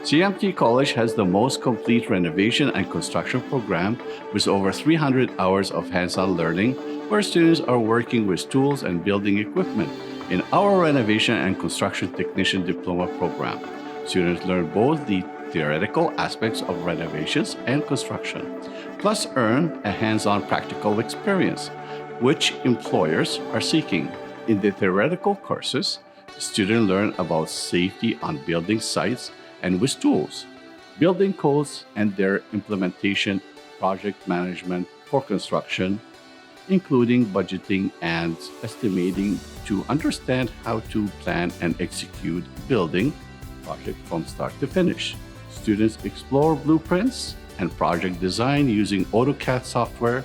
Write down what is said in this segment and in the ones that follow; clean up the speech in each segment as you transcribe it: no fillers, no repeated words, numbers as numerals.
CIMT College has the most complete renovation and construction program with over 300 hours of hands-on learning where students are working with tools and building equipment. In our Renovation and Construction Technician Diploma program, students learn both the theoretical aspects of renovations and construction, plus earn a hands-on practical experience, which employers are seeking. In the theoretical courses, students learn about safety on building sites and with tools, building codes and their implementation, project management for construction, including budgeting and estimating to understand how to plan and execute building project from start to finish. Students explore blueprints and project design using AutoCAD software,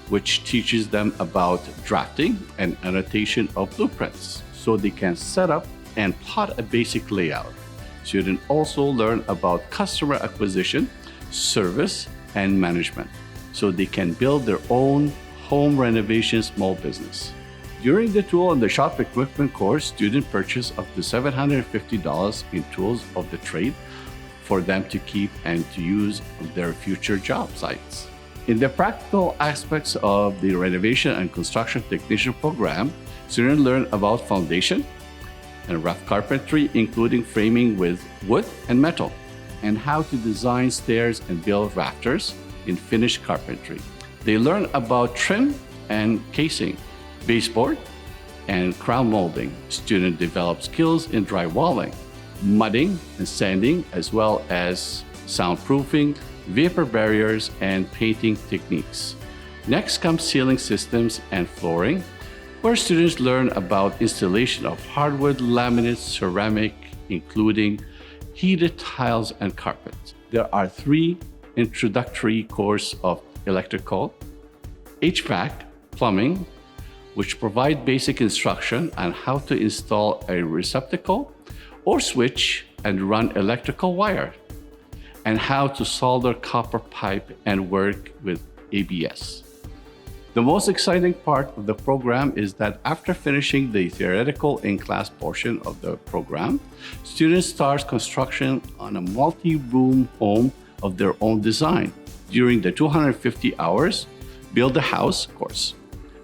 which teaches them about drafting and annotation of blueprints so they can set up and plot a basic layout. Students also learn about customer acquisition, service, and management so they can build their own home renovation small business. During the tool and the shop equipment course, students purchase up to $750 in tools of the trade for them to keep and to use on their future job sites. In the practical aspects of the Renovation and Construction Technician program, students learn about foundation and rough carpentry, including framing with wood and metal, and how to design stairs and build rafters in finished carpentry. They learn about trim and casing, baseboard, and crown molding. Students develop skills in drywalling, mudding and sanding, as well as soundproofing, vapor barriers, and painting techniques. Next comes ceiling systems and flooring, where students learn about installation of hardwood, laminate, ceramic, including heated tiles and carpets. There are 3 introductory courses of electrical, HVAC, plumbing, which provide basic instruction on how to install a receptacle or switch and run electrical wire, and how to solder copper pipe and work with ABS. The most exciting part of the program is that after finishing the theoretical in-class portion of the program, students start construction on a multi-room home of their own design. During the 250 hours Build a House course,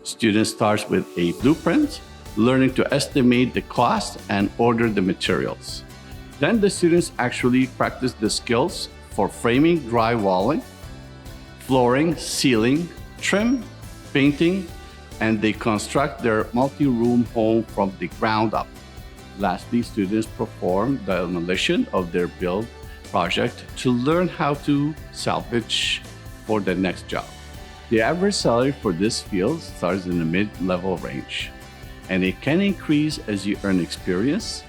students start with a blueprint, learning to estimate the cost and order the materials. Then the students actually practice the skills for framing, drywalling, flooring, ceiling, trim, painting, and they construct their multi-room home from the ground up. Lastly, students perform the demolition of their build project to learn how to salvage for the next job. The average salary for this field starts in the mid-level range, and it can increase as you earn experience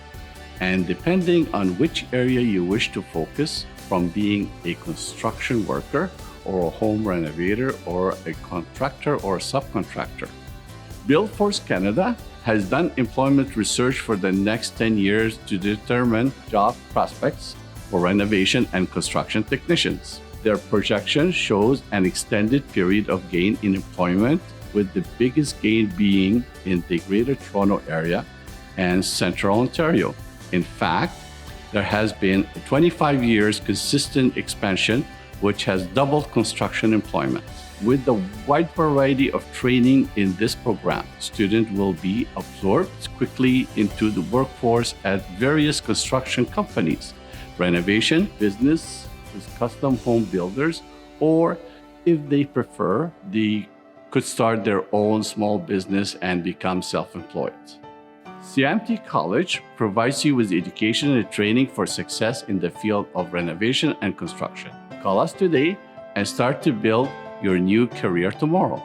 and depending on which area you wish to focus, from being a construction worker or a home renovator or a contractor or a subcontractor. Buildforce Canada has done employment research for the next 10 years to determine job prospects for renovation and construction technicians. Their projection shows an extended period of gain in employment, with the biggest gain being in the Greater Toronto Area and Central Ontario. In fact, there has been a 25 years consistent expansion which has doubled construction employment. With the wide variety of training in this program, students will be absorbed quickly into the workforce at various construction companies, renovation, business with custom home builders, or if they prefer, they could start their own small business and become self-employed. CIMT College provides you with education and training for success in the field of renovation and construction. Call us today and start to build your new career tomorrow.